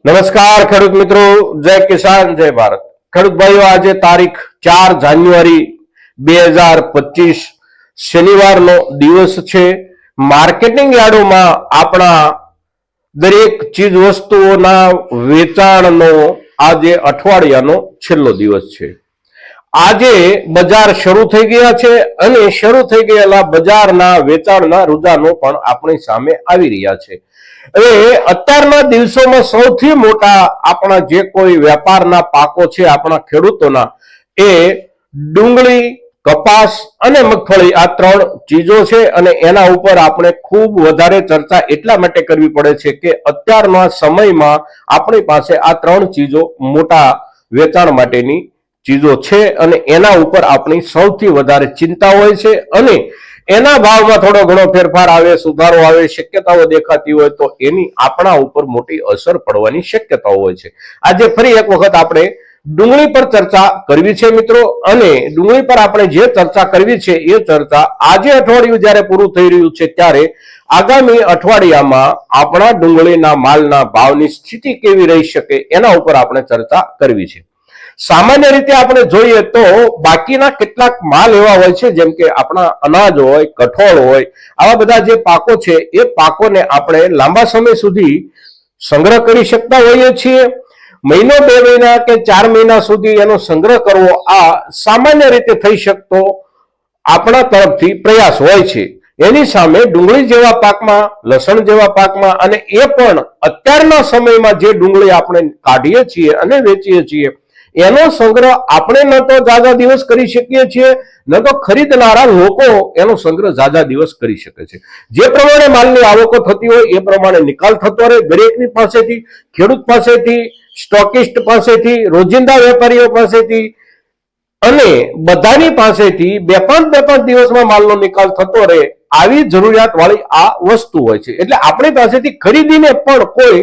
નમસ્કાર ખેડૂત મિત્રો, જય કિસાન જય ભારત। ખેડૂત ભાઈઓ, આજે તારીખ 4 જાન્યુઆરી 2025 શનિવારનો દિવસ છે। માર્કેટિંગ યાર્ડોમાં આપણા દરેક ચીજ વસ્તુઓના વેચાણનો આજે અઠવાડિયાનો છેલ્લો દિવસ છે। આજે બજાર શરૂ થઈ ગયા છે અને શરૂ થઈ ગયેલા બજારના વેચાણના રૂઝાનો પણ આપણી સામે આવી રહ્યા છે। હવે અત્યારના દિવસોમાં સૌથી મોટા આપણા જે કોઈ વેપારના પાકો છે આપણા ખેડૂતોના, એ ડુંગળી, કપાસ અને મગફળી, આ ત્રણ ચીજો છે। અને એના ઉપર આપણે ખૂબ વધારે ચર્ચા એટલા માટે કરવી પડે છે કે અત્યારના સમયમાં આપણી પાસે આ ત્રણ ચીજો મોટા વેચાણ માટેની ચીજો છે અને એના ઉપર આપણી સૌથી વધારે ચિંતા હોય છે। અને એના ભાવમાં થોડો ઘણો ફેરફાર આવે, સુધારો આવે, શક્યતાઓ દેખાતી હોય તો એની આપણા ઉપર મોટી અસર પડવાની શક્યતાઓ હોય છે। આજે ફરી એક વખત આપણે ડુંગળી પર ચર્ચા કરવી છે મિત્રો, અને ડુંગળી પર આપણે જે ચર્ચા કરવી છે એ ચર્ચા આજે અઠવાડિયું જ્યારે પૂરું થઈ રહ્યું છે ત્યારે આગામી અઠવાડિયામાં આપણા ડુંગળીના માલના ભાવની સ્થિતિ કેવી રહી શકે એના ઉપર આપણે ચર્ચા કરવી છે। સામાન્ય રીતે આપણે જોઈએ તો બાકીના કેટલાક માલ એવા હોય છે, જેમ કે આપણા અનાજ હોય, કઠોળ હોય, આવા બધા જે પાકો છે એ પાકોને આપણે લાંબા સમય સુધી સંગ્રહ કરી શકતા હોઈએ છીએ। મહિનો, 2 મહિના કે 4 મહિના સુધી એનો સંગ્રહ કરવો આ સામાન્ય રીતે થઈ શકતો આપણા તરફથી પ્રયાસ હોય છે। એની સામે ડુંગળી જેવા પાકમાં, લસણ જેવા પાકમાં, અને એ પણ અત્યારના સમયમાં જે ડુંગળી આપણે કાઢીએ છીએ અને વેચીએ છીએ એનો સંગ્રહ આપણે ન તો ઝાઝા દિવસ કરી શકીએ છીએ, ન તો ખરીદનારા લોકો એનો સંગ્રહ ઝાઝા દિવસ કરી શકે છે। જે પ્રમાણે માલની આવકો થતી હોય એ પ્રમાણે નિકાલ થતો રહે દરેકની પાસેથી, ખેડૂત પાસેથી, સ્ટોકિસ્ટ પાસેથી, રોજિંદા વેપારીઓ પાસેથી, અને બધાની પાસેથી 2-5 દિવસમાં માલનો નિકાલ થતો રહે, આવી જરૂરિયાત વાળી આ વસ્તુ હોય છે। એટલે આપણી પાસેથી ખરીદીને પણ કોઈ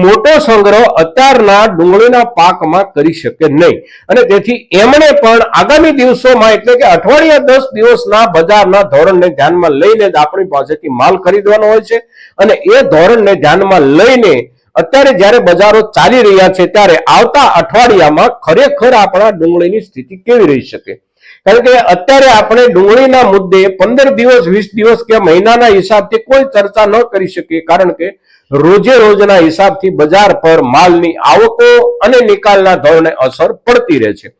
મોટો સંગ્રહ અત્યારના ડુંગળીના પાકમાં કરી શકે નહીં, અને તેથી એમણે પણ આગામી દિવસોમાં, એટલે કે અઠવાડિયા 10 દિવસના બજારના ધોરણને ધ્યાનમાં લઈને જ આપણી પાસેથી માલ ખરીદવાનો હોય છે। અને એ ધોરણને ધ્યાનમાં લઈને અત્યારે જ્યારે બજારો ચાલી રહ્યા છે ત્યારે આવતા અઠવાડિયામાં ખરેખર આપણા ડુંગળીની સ્થિતિ કેવી રહી શકે, કારણ કે અત્યારે આપણે ડુંગળીના મુદ્દે 15 દિવસ, 20 દિવસ કે મહિનાના હિસાબથી કોઈ ચર્ચા ન કરી શકીએ, કારણ કે રોજે રોજના હિસાબથી બજાર પર માલની આવકો અને નિકાલના ધોરણે અસર પડતી રહે છે।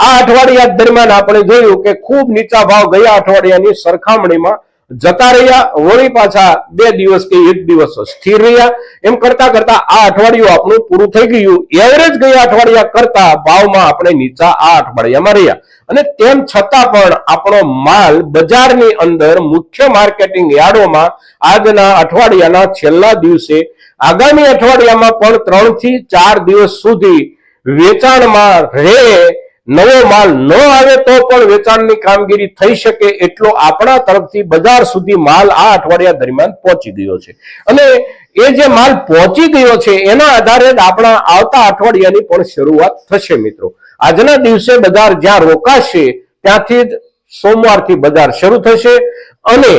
આ અઠવાડિયા દરમિયાન આપણે જોયું કે ખૂબ નીચા ભાવ ગયા અઠવાડિયાની સરખામણીમાં જતા રહ્યા, વળી પાછા 2 દિવસ કે 1 દિવસ સ્થિર રહ્યા, એમ કરતા કરતા આ અઠવાડિયું આપણું પૂરું થઈ ગયું। એવરેજ ગયા અઠવાડિયા કરતા ભાવમાં આપણે નીચા આ અઠવાડિયામાં રહ્યા, અને તેમ છતાં પણ આપણો માલ બજારની અંદર મુખ્ય માર્કેટિંગ યાર્ડોમાં આજના અઠવાડિયાના છેલ્લા દિવસે આગામી અઠવાડિયામાં પણ 3 થી 4 દિવસ સુધી વેચાણમાં રહે, નવો માલ ન આવે તો પણ વેચાણની કામગીરી થઈ શકે એટલો આપણા તરફથી બજાર સુધી માલ આ અઠવાડિયા દરમિયાન પહોંચી ગયો છે। અને એ જે માલ પહોંચી ગયો છે એના આધારે જ આપણા આવતા અઠવાડિયાની પણ શરૂઆત થશે મિત્રો। આજના દિવસે બજાર જ્યાં રોકાશે ત્યાંથી જ સોમવારથી બજાર શરૂ થશે, અને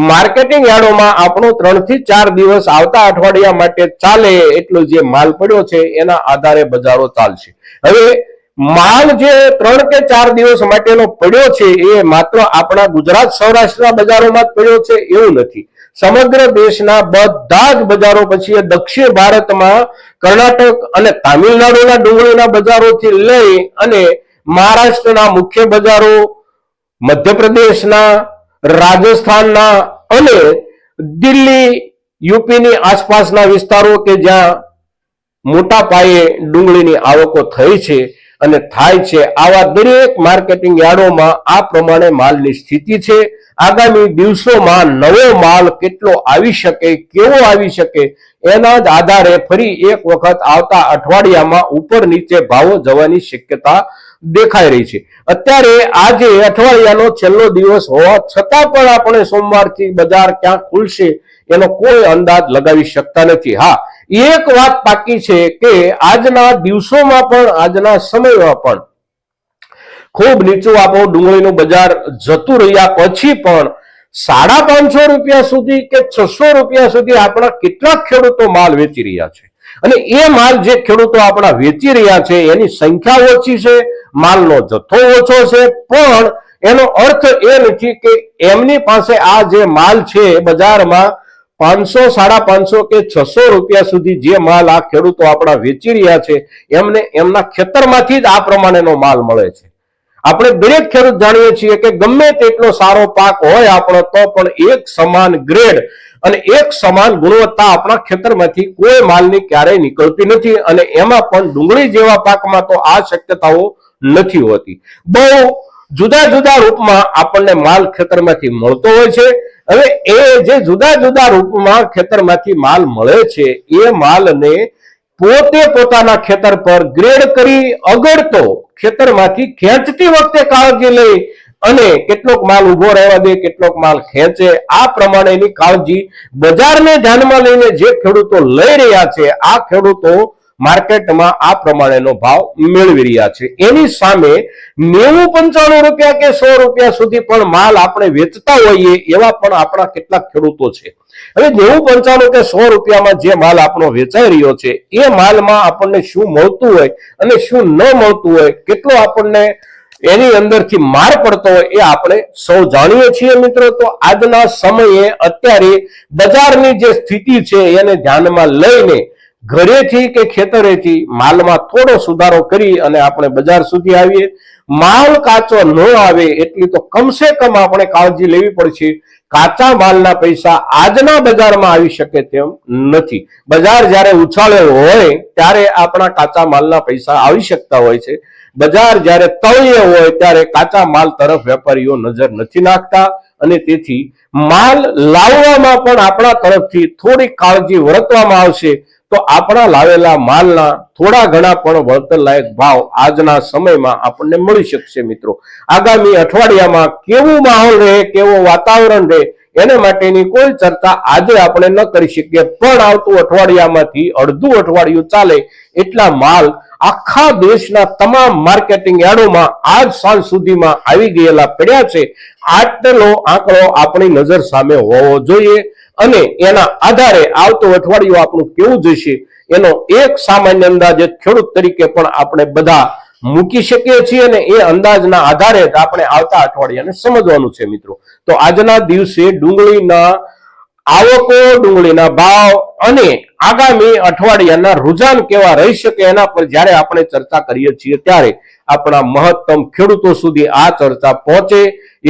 માર્કેટિંગ યાર્ડોમાં આપણો 3 થી 4 દિવસ આવતા અઠવાડિયા માટે ચાલે એટલો જે માલ પડ્યો છે એના આધારે બજારો ચાલશે। હવે માલ જે 3 કે 4 દિવસ માટેનો પડ્યો છે એ માત્ર આપણા ગુજરાત, સૌરાષ્ટ્રના બજારોમાં જ પડ્યો છે એવું નથી। સમગ્ર દેશના બધા જ બજારો, પછી દક્ષિણ ભારતમાં કર્ણાટક અને તામિલનાડુના ડુંગળીના બજારોથી લઈ અને મહારાષ્ટ્રના મુખ્ય બજારો, મધ્યપ્રદેશના, રાજસ્થાનના અને દિલ્હી, યુપીની આસપાસના વિસ્તારો કે જ્યાં મોટા પાયે ડુંગળીની આવકો થઈ છે અને થાય છે, આવા દરેક માર્કેટિંગ યાર્ડોમાં આ પ્રમાણે માલની સ્થિતિ છે। આગામી દિવસોમાં નવો માલ કેટલો આવી શકે, કેવો આવી શકે એના જ આધારે ફરી એક વખત આવતા અઠવાડિયામાં ઉપર નીચે ભાવો જવાની શક્યતા દેખાઈ રહી છે। અત્યારે આજે અઠવાડિયાનો છેલ્લો દિવસ હોવા છતાં પણ આપણે સોમવારથી બજાર ક્યાં ખુલશે એનો કોઈ અંદાજ લગાવી શકતા નથી। હા, એક વાત બાકી છે કે આજના દિવસોમાં પણ, આજના સમયમાં પણ ખૂબ નીચું આપણું ડુંગળીનું બજાર જતું રહ્યા પછી પણ 550 રૂપિયા સુધી કે 600 રૂપિયા સુધી આપણા કેટલાક ખેડૂતો માલ વેચી રહ્યા છે। અને એ માલ જે ખેડૂતો આપણા વેચી રહ્યા છે એની સંખ્યા ઓછી છે, માલનો જથ્થો ઓછો છે, પણ એનો અર્થ એ નથી કે એમની પાસે આ જે માલ છે બજારમાં 500, 550 કે 600 રૂપિયા સુધી જે માલ આ ખેડૂતો આપણા વેચી રહ્યા છે એમને એમના ખેતરમાંથી જ આ પ્રમાણેનો માલ મળે છે. આપણે દરેક ખેડૂત જાણીએ છીએ કે ગમે તેટલો સારો પાક હોય આપણો તો પણ એક સમાન ગ્રેડ અને એક સમાન ગુણવત્તા આપણા ખેતરમાંથી કોઈ માલની ક્યારેય નીકળતી નથી, અને એમાં પણ ડુંગળી જેવા પાકમાં તો આ શક્યતાઓ નથી હોતી. બહુ જુદા જુદા રૂપમાં આપણને માલ ખેતરમાંથી મળતો હોય છે. હવે એ જે જુદા જુદા રૂપમાં ખેતરમાંથી માલ મળે છે એ માલને પોતે પોતાના ખેતર પર ગ્રેડ કરી અગળતો ખેતરમાંથી ખેંચતી વખતે કાળજી લઈ અને કેટલોક માલ ઉભો રહેવા દે, કેટલોક માલ ખેંચે, આ પ્રમાણેની કાળજી બજારને ધ્યાનમાં લઈને જે ખેડૂતો લઈ રહ્યા છે આ ખેડૂતો માર્કેટમાં આ પ્રમાણેનો ભાવ મેળવી રહ્યા છે. એની સામે 90-95 રૂપિયા કે 100 રૂપિયા સુધી પણ માલ આપણે વેચતા હોઈએ એવા પણ આપણા કેટલાક ખેડૂતો છે. હવે 90-95 કે 100 રૂપિયામાં જે માલ આપણો વેચાઈ રહ્યો છે એ માલમાં આપણને શું મળતું હોય અને શું ન મળતું હોય, કેટલો આપણને એની અંદરથી માર પડતો હોય એ આપણે સૌ જાણીએ છીએ મિત્રો. તો આજના સમયે અત્યારે બજારની જે સ્થિતિ છે એને ધ્યાનમાં લઈને ઘરેથી કે ખેતરેથી માલમાં થોડો સુધારો કરી અને આપણે બજાર સુધી આવીએ. માલ કાચો ન આવે એટલી તો કમસે કમ આપણે કાળજી લેવી પડશે. કાચા માલના પૈસા આજના બજારમાં આવી શકે તેમ નથી. બજાર જ્યારે ઉછાળેલ હોય ત્યારે આપણા કાચા માલના પૈસા આવી શકતા હોય છે. બજાર જ્યારે તળિયે હોય ત્યારે કાચા માલ તરફ વેપારીઓ નજર નથી નાખતા, અને તેથી માલ લાવવામાં પણ આપણા તરફથી થોડી કાળજી વર્તવામાં આવશે તો આપણા લાવેલા માલના થોડા ઘણા પણ વળતર લાયક ભાવ આજના સમયમાં આપણને મળી શકશે મિત્રો. આગામી અઠવાડિયામાં કેવું માહોલ રહે, કેવું વાતાવરણ રહે એને માટેની કોઈ ચર્ચા આજે આપણે ન કરી શકીએ, પણ આવતું અઠવાડિયામાંથી અડધું અઠવાડિયું ચાલે એટલા માલ આખા દેશના તમામ માર્કેટિંગ યાર્ડોમાં આજ સાંજ સુધીમાં આવી ગયેલા પડ્યા છે. આટલો આંકડો આપણી નજર સામે હોવો જોઈએ, અને એના આધારે આવતું અઠવાડિયું આપણું કેવું જશે એનો એક સામાન્ય અંદાજ ખેડૂત તરીકે પણ આપણે બધા મૂકી શકીએ છીએ, અને એ અંદાજના આધારે જ આપણે આવતા અઠવાડિયાને સમજવાનું છે મિત્રો. તો આજના દિવસે ડુંગળીના આવકો, ડુંગળીના ભાવ અને આગામી અઠવાડિયાના રુઝાન કેવા રહી શકે એના પર જ્યારે આપણે ચર્ચા કરીએ છીએ ત્યારે આપણા મહત્તમ ખેડૂતો સુધી આ ચર્ચા પહોંચે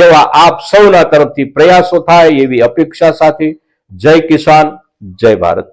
એવા આપ સૌના તરફથી પ્રયાસો થાય એવી અપેક્ષા સાથે જય કિસાન, જય ભારત.